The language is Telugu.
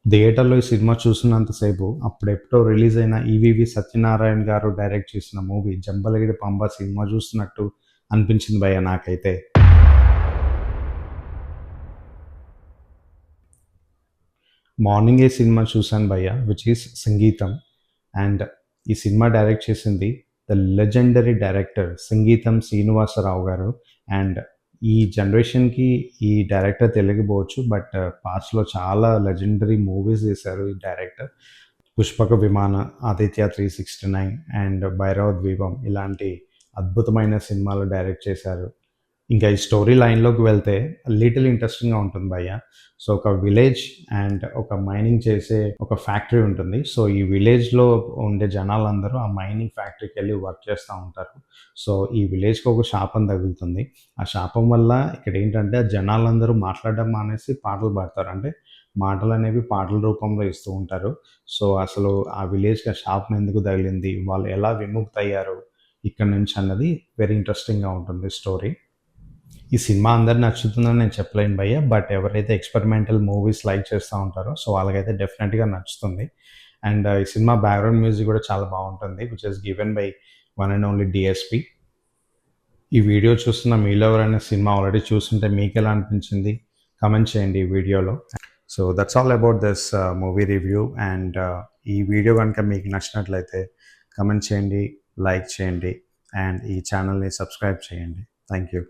థియేటర్‌లో ఈ సినిమా చూస్తున్నంతసేపు అప్పుడెప్పుడో రిలీజ్ అయిన ఈవీవి సత్యనారాయణ గారు డైరెక్ట్ చేసిన మూవీ 'జంబలగిరి పంబ' సినిమా చూస్తున్నట్టు అనిపించింది భయ్యా నాకైతే. మార్నింగే సినిమా చూశాను భయ్యా విచ్ ఈస్ 'సంగీతం'. అండ్ ఈ సినిమా డైరెక్ట్ చేసింది ద లెజెండరీ డైరెక్టర్ సంగీతం శ్రీనివాసరావు గారు. అండ్ ఈ జనరేషన్‌కి ఈ డైరెక్టర్ తెలియకపోవచ్చు. బట్ పాస్ట్‌లో చాలా లెజెండరీ మూవీస్ చేశారు ఈ డైరెక్టర్. 'పుష్పక విమాన', 'ఆదిత్య 369' అండ్ 'భైరవ ద్వీపం' ఇలాంటి అద్భుతమైన సినిమాలు డైరెక్ట్ చేశారు. ఇంకా ఈ స్టోరీ లైన్‌లోకి వెళ్తే లిటిల్ ఇంట్రెస్టింగ్‌గా ఉంటుంది భయ్యా. సో, ఒక విలేజ్ అండ్ ఒక మైనింగ్ చేసే ఒక ఫ్యాక్టరీ ఉంటుంది. సో, ఈ విలేజ్‌లో ఉండే జనాలందరూ ఆ మైనింగ్ ఫ్యాక్టరీకెళ్ళి వర్క్ చేస్తా ఉంటారు. సో, ఈ విలేజ్‌కి ఒక శాపం తగులుతుంది. ఆ శాపం వల్ల ఇక్కడేంటంటే జనాలందరూ మాట్లాడడం మానేసి పాటలు పాడతారు. అంటే మాటలనేవి పాటల రూపంలో ఇస్తూ ఉంటారు. సో, అసలు ఆ విలేజ్‌కి ఆ శాపం ఎందుకు తగిలింది? వాళ్ళు ఎలా విముక్తయ్యారు ఇక్కడి నుంచి అన్నది వెరీ ఇంట్రెస్టింగ్‌గా ఉంటుంది స్టోరీ. ఈ సినిమా అందరికి నచ్చుతుందని నేను చెప్పలేను భయ్య. బట్ ఎవరైతే ఎక్స్‌పెరిమెంటల్ మూవీస్ లైక్ చేస్తా ఉంటారో సో, వాళ్ళకైతే డెఫినెట్‌గా నచ్చుతుంది. అండ్ ఈ సినిమా బ్యాక్‌గ్రౌండ్ మ్యూజిక్ కూడా చాలా బావుంటుంది. Which is given by one and only DSP. ఈ వీడియో చూస్తున్న మీలో ఎవరైనా సినిమా ఆల్రెడీ చూసుంటే మీకెలా అనిపించింది? కామెంట్ చేయండి ఈ వీడియోలో. So, that's all about this movie review. And ఈ వీడియో గనుక మీకు నచ్చినట్లయితే కామెంట్ చేయండి, లైక్ చేయండి అండ్ ఈ ఛానల్‌ని సబ్స్క్రైబ్ చేయండి. Thank you.